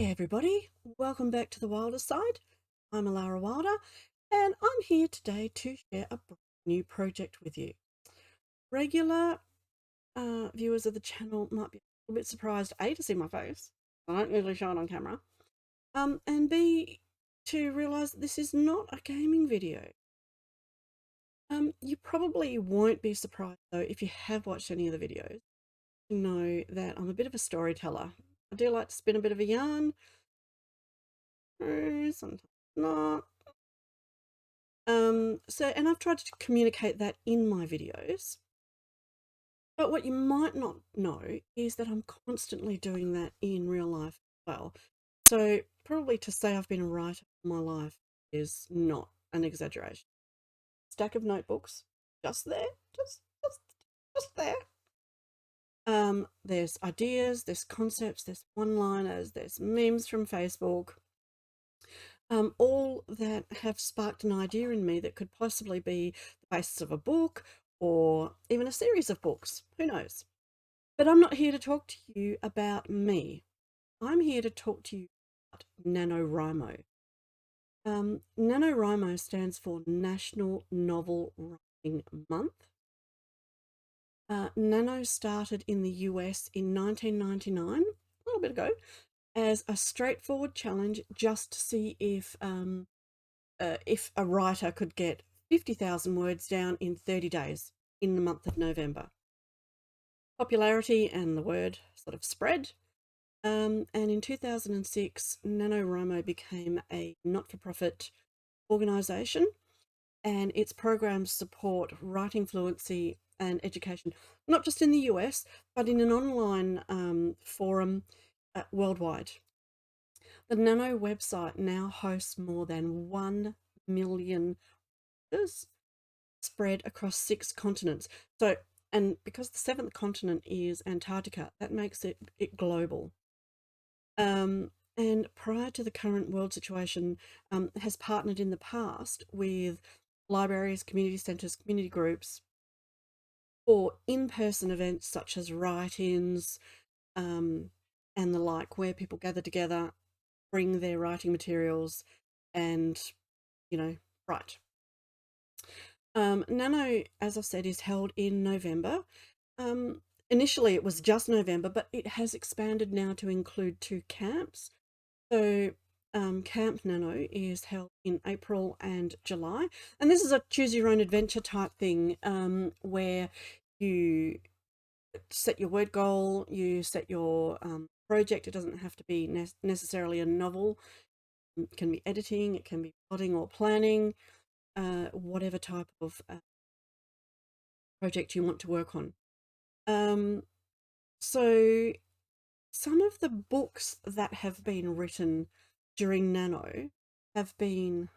Hey everybody, welcome back to the Wilder Side. I'm Alara Wilder and I'm here today to share a brand new project with you. Regular viewers of the channel might be a little bit surprised, A, to see my face. I don't usually show it on camera. And B, to realise that this is not a gaming video. You probably won't be surprised though if you have watched any of the videos to know that I'm a bit of a storyteller. I do like to spin a bit of a yarn. Sometimes not. And I've tried to communicate that in my videos. But what you might not know is that I'm constantly doing that in real life as well. So probably to say I've been a writer all my life is not an exaggeration. Stack of notebooks, just there, just there. There's ideas, there's concepts, there's one-liners, there's memes from Facebook. All that have sparked an idea in me that could possibly be the basis of a book or even a series of books. Who knows? But I'm not here to talk to you about me. I'm here to talk to you about NaNoWriMo. NaNoWriMo stands for National Novel Writing Month. Nano started in the US in 1999, a little bit ago, as a straightforward challenge just to see if a writer could get 50,000 words down in 30 days in the month of November. Popularity and the word sort of spread. And in 2006, NaNoWriMo became a not-for-profit organisation, and its programs support writing fluency and education, not just in the US, but in an online forum worldwide. The Nano website now hosts more than 1 million authors spread across 6 continents. So, and because the 7th continent is Antarctica, that makes it global. And prior to the current world situation, has partnered in the past with libraries, community centres, community groups for in-person events such as write-ins and the like, where people gather together, bring their writing materials and, write. Nano, as I said, is held in November. Initially it was just November, but it has expanded now to include 2 camps. So Camp Nano is held in April and July, and this is a choose your own adventure type thing, where you set your word goal, you set your project. It doesn't have to be necessarily a novel. It can be editing, it can be plotting or planning, whatever type of project you want to work on. So some of the books that have been written during Nano have been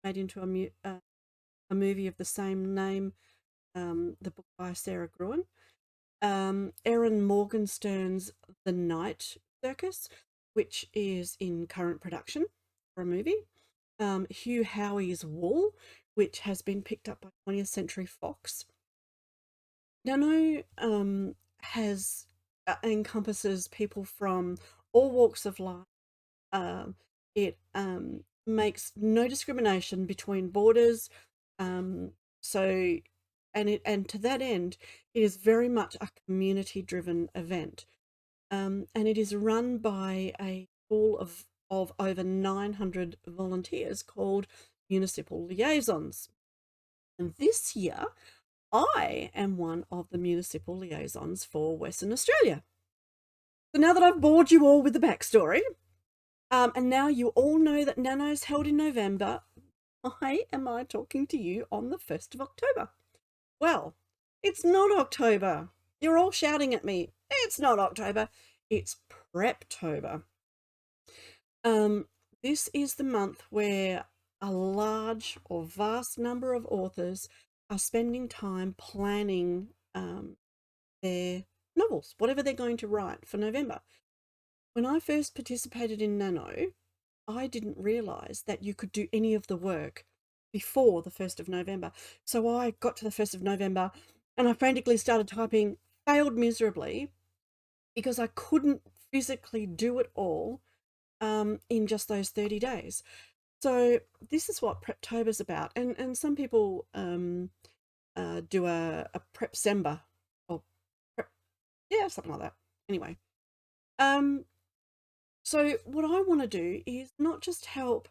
made into a movie of the same name, the book by Sarah Gruen. Erin Morgenstern's The Night Circus, which is in current production for a movie. Hugh Howey's Wool, which has been picked up by 20th Century Fox. Nano has encompasses people from all walks of life. It makes no discrimination between borders. So, and to that end, it is very much a community-driven event, and it is run by a pool of over 900 volunteers called municipal liaisons. And this year, I am one of the municipal liaisons for Western Australia. So now that I've bored you all with the backstory, and now you all know that Nano's held in November, why am I talking to you on the 1st of October? Well, it's not October. You're all shouting at me. It's not October. It's Preptober. This is the month where a large or vast number of authors are spending time planning their novels, whatever they're going to write for November. When I first participated in Nano, I didn't realise that you could do any of the work before the 1st of November. So I got to the 1st of November and I frantically started typing, failed miserably because I couldn't physically do it all in just those 30 days. So this is what Preptober is about. And some people do a Prepsember or prep, yeah, something like that. Anyway, so what I want to do is not just help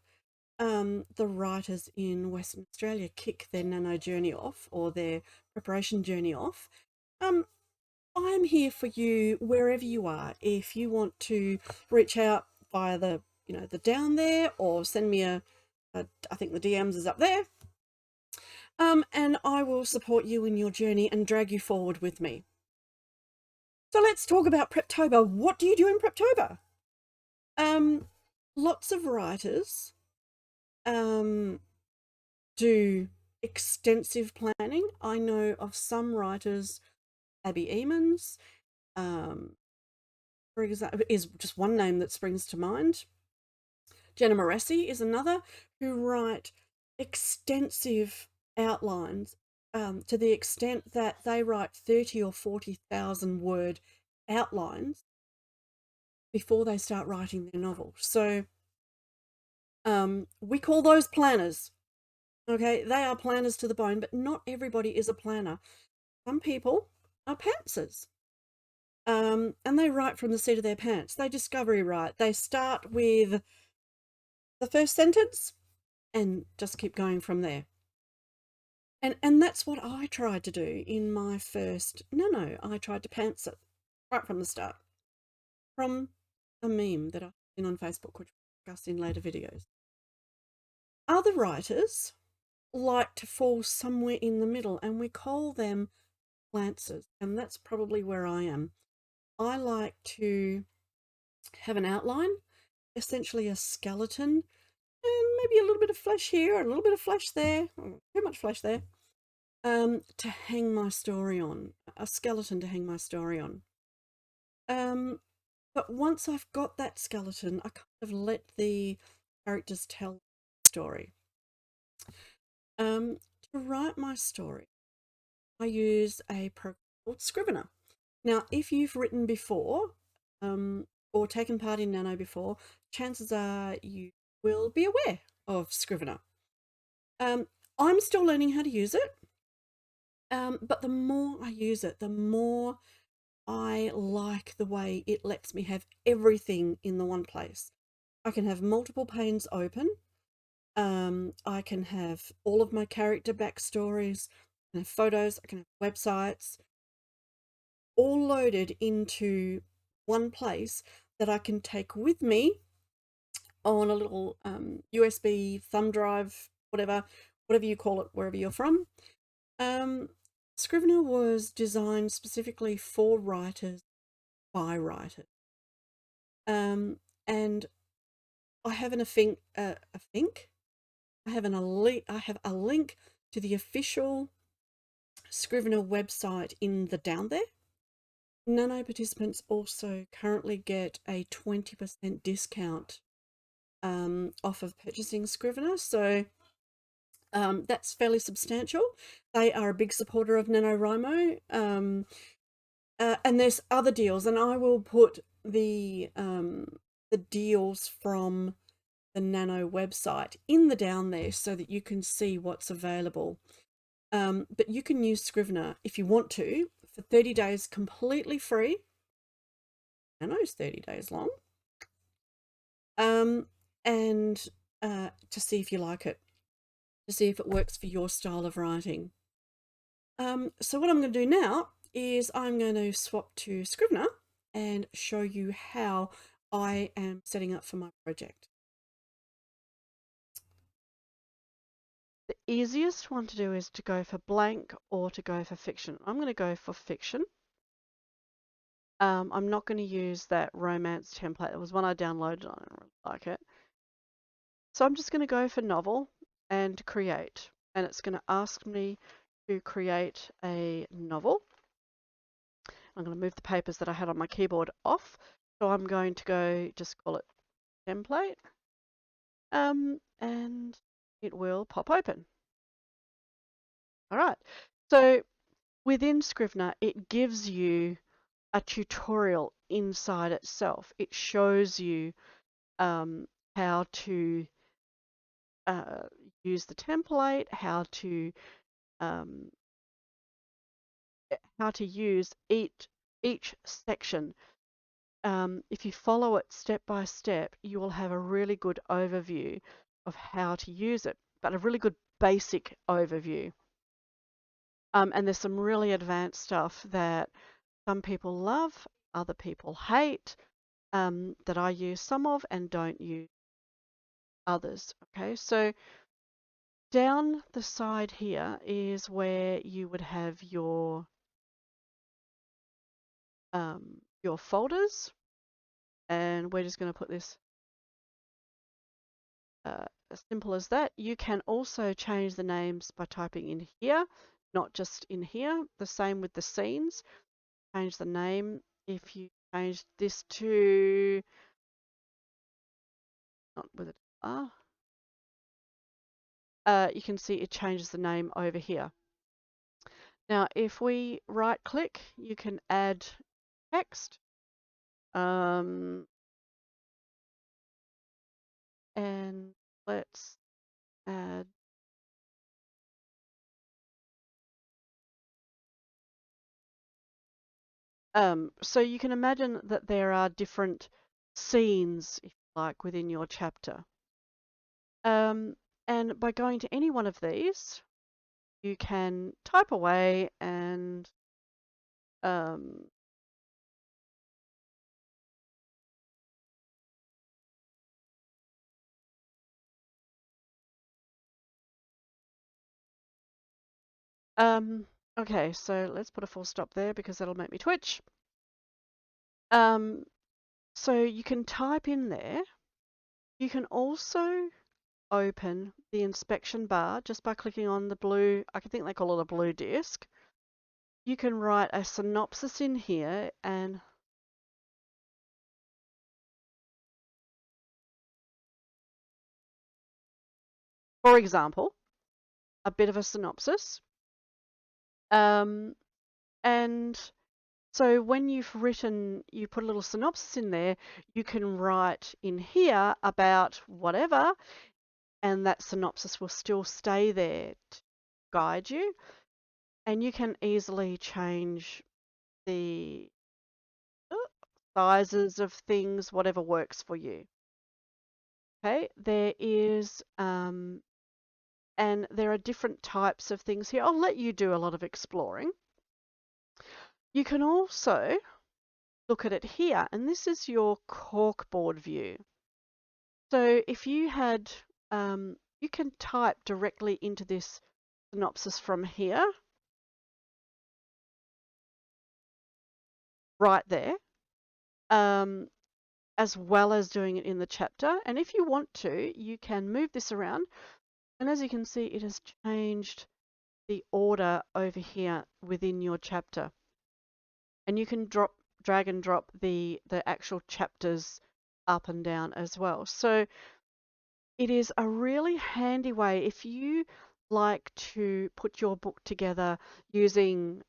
the writers in Western Australia kick their Nano journey off, or their preparation journey off. I'm here for you wherever you are. If you want to reach out via the the down there, or send me I think the DMs is up there, and I will support you in your journey and drag you forward with me. So let's talk about Preptober. What do you do in Preptober? Lots of writers do extensive planning. I know of some writers, Abbie Emmons, for example, is just one name that springs to mind. Jenna Morassi is another, who write extensive outlines, to the extent that they write 30 or 40,000 word outlines before they start writing their novel. So we call those planners. Okay, they are planners to the bone, but not everybody is a planner. Some people are pantsers. And they write from the seat of their pants. They discovery write. They start with the first sentence and just keep going from there. And that's what I tried to do in my first Nano. I tried to pants it right from the start, from a meme that I've seen on Facebook, which we'll discuss in later videos. Other writers like to fall somewhere in the middle, and we call them plantsers, and that's probably where I am. I like to have an outline, essentially a skeleton, and maybe a little bit of flesh here, a little bit of flesh there, too much flesh there, to hang my story on, a skeleton to hang my story on. But once I've got that skeleton, I kind of let the characters tell the story. To write my story, I use a program called Scrivener. Now, if you've written before, or taken part in Nano before, chances are you will be aware of Scrivener. I'm still learning how to use it, but the more I use it, the more I like the way it lets me have everything in the one place. I can have multiple panes open. I can have all of my character backstories, I can have photos, I can have websites, all loaded into one place that I can take with me on a little USB thumb drive, whatever you call it, wherever you're from. Scrivener was designed specifically for writers by writers. And I have I have a link to the official Scrivener website in the down there. Nano participants also currently get a 20% discount off of purchasing Scrivener, so that's fairly substantial. They are a big supporter of NaNoWriMo, and there's other deals, and I will put the deals from the Nano website in the down there so that you can see what's available. But you can use Scrivener if you want to for 30 days completely free. Nano's 30 days long. And to see if you like it, to see if it works for your style of writing. So what I'm going to do now is I'm going to swap to Scrivener and show you how I am setting up for my project. The easiest one to do is to go for blank or to go for fiction. I'm going to go for fiction. I'm not going to use that romance template. It was one I downloaded. I don't really like it. So I'm just going to go for novel and create. And it's going to ask me to create a novel. I'm going to move the papers that I had on my keyboard off. So I'm going to go, just call it template. And it will pop open. All right. So within Scrivener, it gives you a tutorial inside itself. It shows you how to use the template, how to use each section. If you follow it step by step, you will have a really good overview of how to use it, but a really good basic overview. And there's some really advanced stuff that some people love, other people hate, that I use some of and don't use others. Okay, so down the side here is where you would have your folders, and we're just going to put this as simple as that. You can also change the names by typing in here, not just in here. The same with the scenes. Change the name. If you change this to, not with it, you can see it changes the name over here. Now, if we right click, you can add text. And let's add so you can imagine that there are different scenes, if you like, within your chapter. And by going to any one of these, you can type away and okay, so let's put a full stop there because that'll make me twitch. So you can type in there. You can also open the inspection bar just by clicking on the blue, I think they call it a blue disc. You can write a synopsis in here, and for example, a bit of a synopsis. And so when you've written, you put a little synopsis in there, you can write in here about whatever, and that synopsis will still stay there to guide you. And you can easily change the sizes of things, whatever works for you. Okay, there is, and there are different types of things here. I'll let you do a lot of exploring. You can also look at it here, and this is your corkboard view. So if you had, you can type directly into this synopsis from here, right there, as well as doing it in the chapter. And if you want to, you can move this around. And as you can see, it has changed the order over here within your chapter. And you can drag and drop the actual chapters up and down as well. So it is a really handy way if you like to put your book together using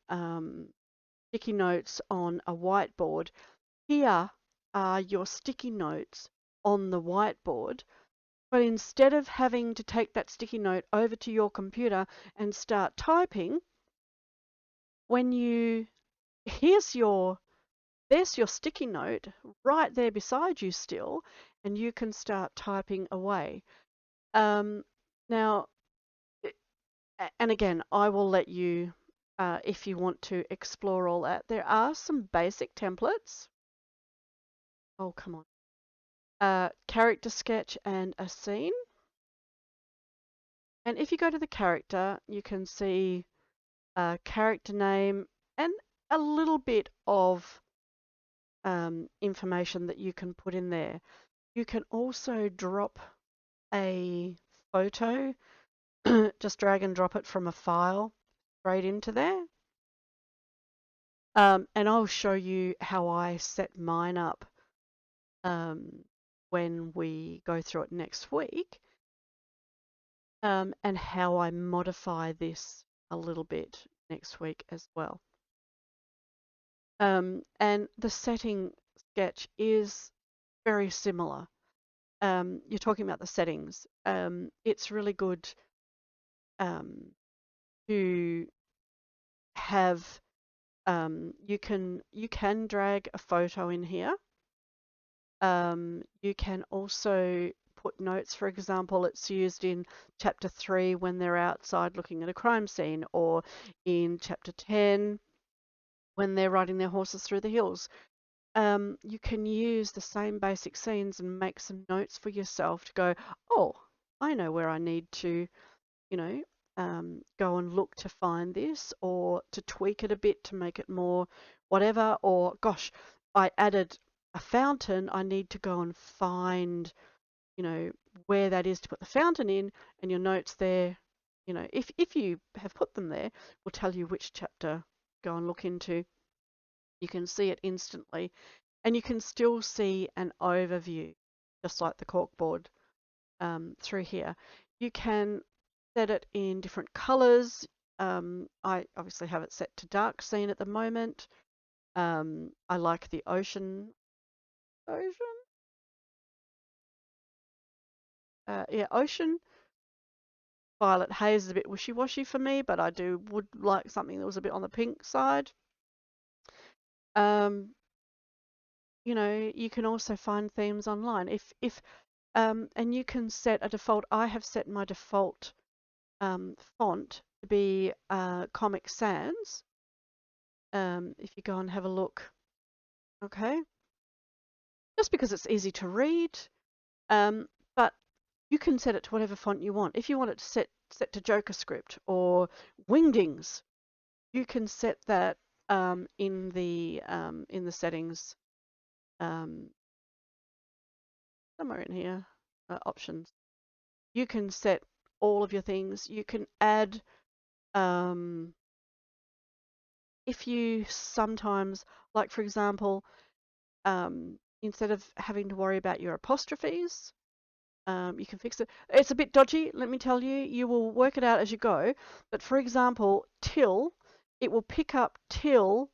sticky notes on a whiteboard. Here are your sticky notes on the whiteboard, but instead of having to take that sticky note over to your computer and start typing, when you, there's your sticky note right there beside you still, and you can start typing away. Now, and again, I will let you, if you want to explore all that, there are some basic templates. Oh, come on. Character sketch and a scene. And if you go to the character, you can see a character name and a little bit of information that you can put in there. You can also drop a photo, just drag and drop it from a file straight into there. And I'll show you how I set mine up when we go through it next week, and how I modify this a little bit next week as well. And the setting sketch is very similar. You're talking about the settings. It's really good to have. You can drag a photo in here. You can also put notes. For example, it's used in chapter 3 when they're outside looking at a crime scene, or in chapter 10 when they're riding their horses through the hills. You can use the same basic scenes and make some notes for yourself to go, oh, I know where I need to, go and look to find this, or to tweak it a bit to make it more whatever, or gosh, I added a fountain, I need to go and find, where that is to put the fountain in, and your notes there, if you have put them there, will tell you which chapter go and look into. You can see it instantly, and you can still see an overview, just like the corkboard through here. You can set it in different colors. I obviously have it set to dark scene at the moment. I like the ocean. Ocean. Violet haze is a bit wishy-washy for me, but I would like something that was a bit on the pink side. You can also find themes online. And you can set a default. I have set my default font to be Comic Sans. If you go and have a look, okay, just because it's easy to read. But you can set it to whatever font you want. If you want it to set to JokerScript or Wingdings, you can set that in the settings, somewhere in here, options. You can set all of your things. You can add, if you sometimes, like for example, instead of having to worry about your apostrophes, you can fix it. It's a bit dodgy, let me tell you. You will work it out as you go. But for example, till, it will pick up till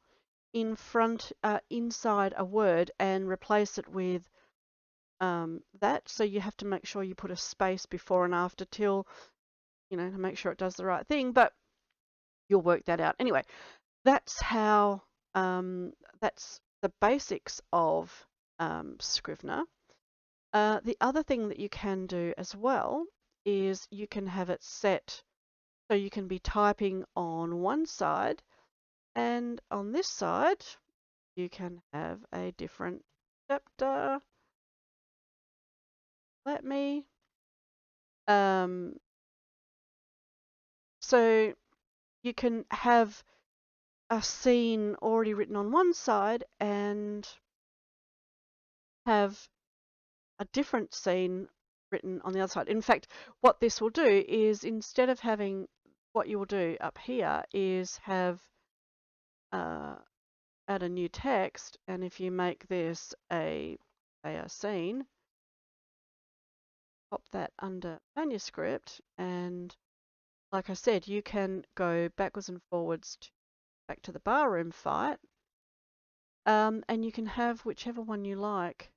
in front, inside a word and replace it with that. So you have to make sure you put a space before and after till, to make sure it does the right thing. But you'll work that out. Anyway, that's how, that's the basics of Scrivener. The other thing that you can do as well is you can have it set so you can be typing on one side, and on this side you can have a different chapter. So you can have a scene already written on one side and have a different scene written on the other side. In fact, what this will do is, instead of having, what you will do up here is have add a new text, and if you make this a scene, pop that under manuscript, and like I said, you can go backwards and forwards back to the barroom fight, and you can have whichever one you like.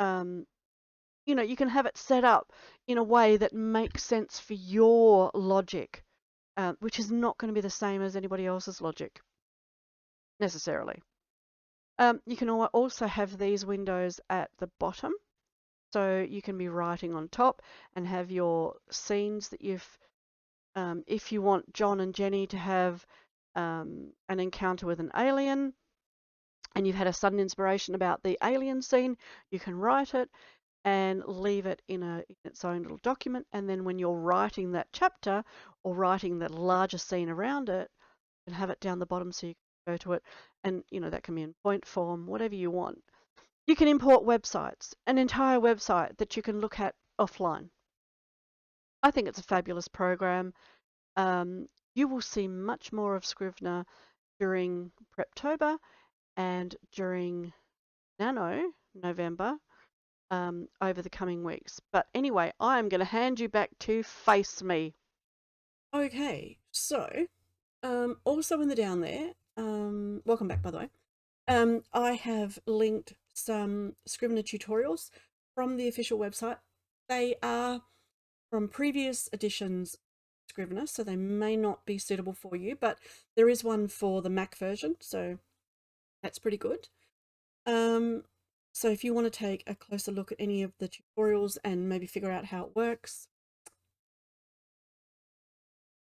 You can have it set up in a way that makes sense for your logic, which is not going to be the same as anybody else's logic necessarily. You can also have these windows at the bottom, so you can be writing on top and have your scenes that if you want John and Jenny to have an encounter with an alien, and you've had a sudden inspiration about the alien scene, you can write it and leave it in its own little document, and then when you're writing that chapter or writing that larger scene around it, you can have it down the bottom so you can go to it, and that can be in point form, whatever you want. You can import websites, an entire website that you can look at offline. I think it's a fabulous program. You will see much more of Scrivener during Preptober and during Nano November, over the coming weeks. But anyway, I'm going to hand you back to Face Me. Okay, so also in the down there, welcome back by the way. I have linked some Scrivener tutorials from the official website. They are from previous editions of Scrivener, so they may not be suitable for you, but there is one for the Mac version, so that's pretty good. So if you want to take a closer look at any of the tutorials and maybe figure out how it works.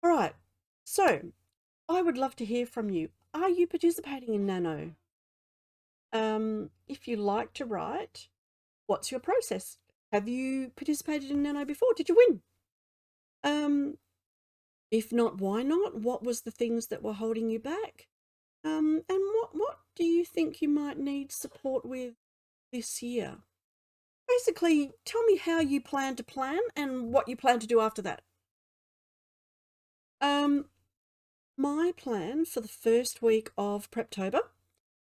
All right, so I would love to hear from you. Are you participating in Nano? If you like to write, what's your process? Have you participated in Nano before? Did you win? If not, why not? What was the things that were holding you back? And what do you think you might need support with this year? Basically, tell me how you plan and what you plan to do after that. My plan for the first week of Preptober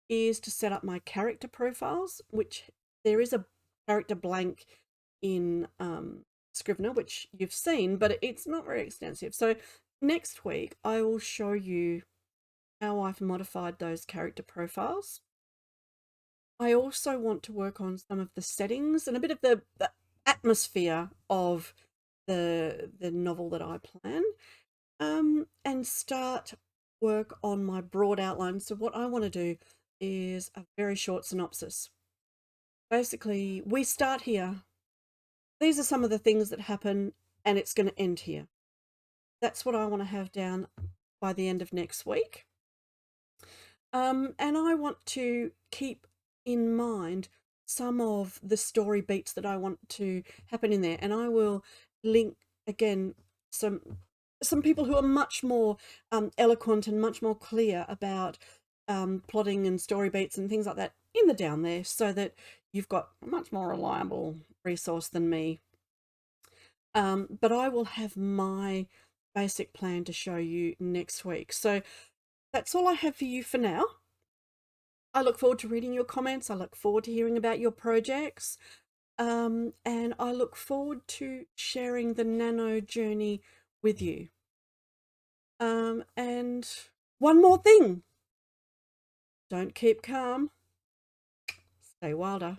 is to set up my character profiles, which there is a character blank in Scrivener, which you've seen, but it's not very extensive. So next week, I will show you how I've modified those character profiles. I also want to work on some of the settings and a bit of the atmosphere of the novel that I plan, and start work on my broad outline. So what I want to do is a very short synopsis. Basically, we start here. These are some of the things that happen, and it's going to end here. That's what I want to have down by the end of next week. And I want to keep in mind some of the story beats that I want to happen in there, and I will link again some people who are much more eloquent and much more clear about plotting and story beats and things like that in the down there, so that you've got a much more reliable resource than me. But I will have my basic plan to show you next week. So that's all I have for you for now. I look forward to reading your comments. I look forward to hearing about your projects. And I look forward to sharing the Nano journey with you. And one more thing. Don't keep calm. Stay wilder.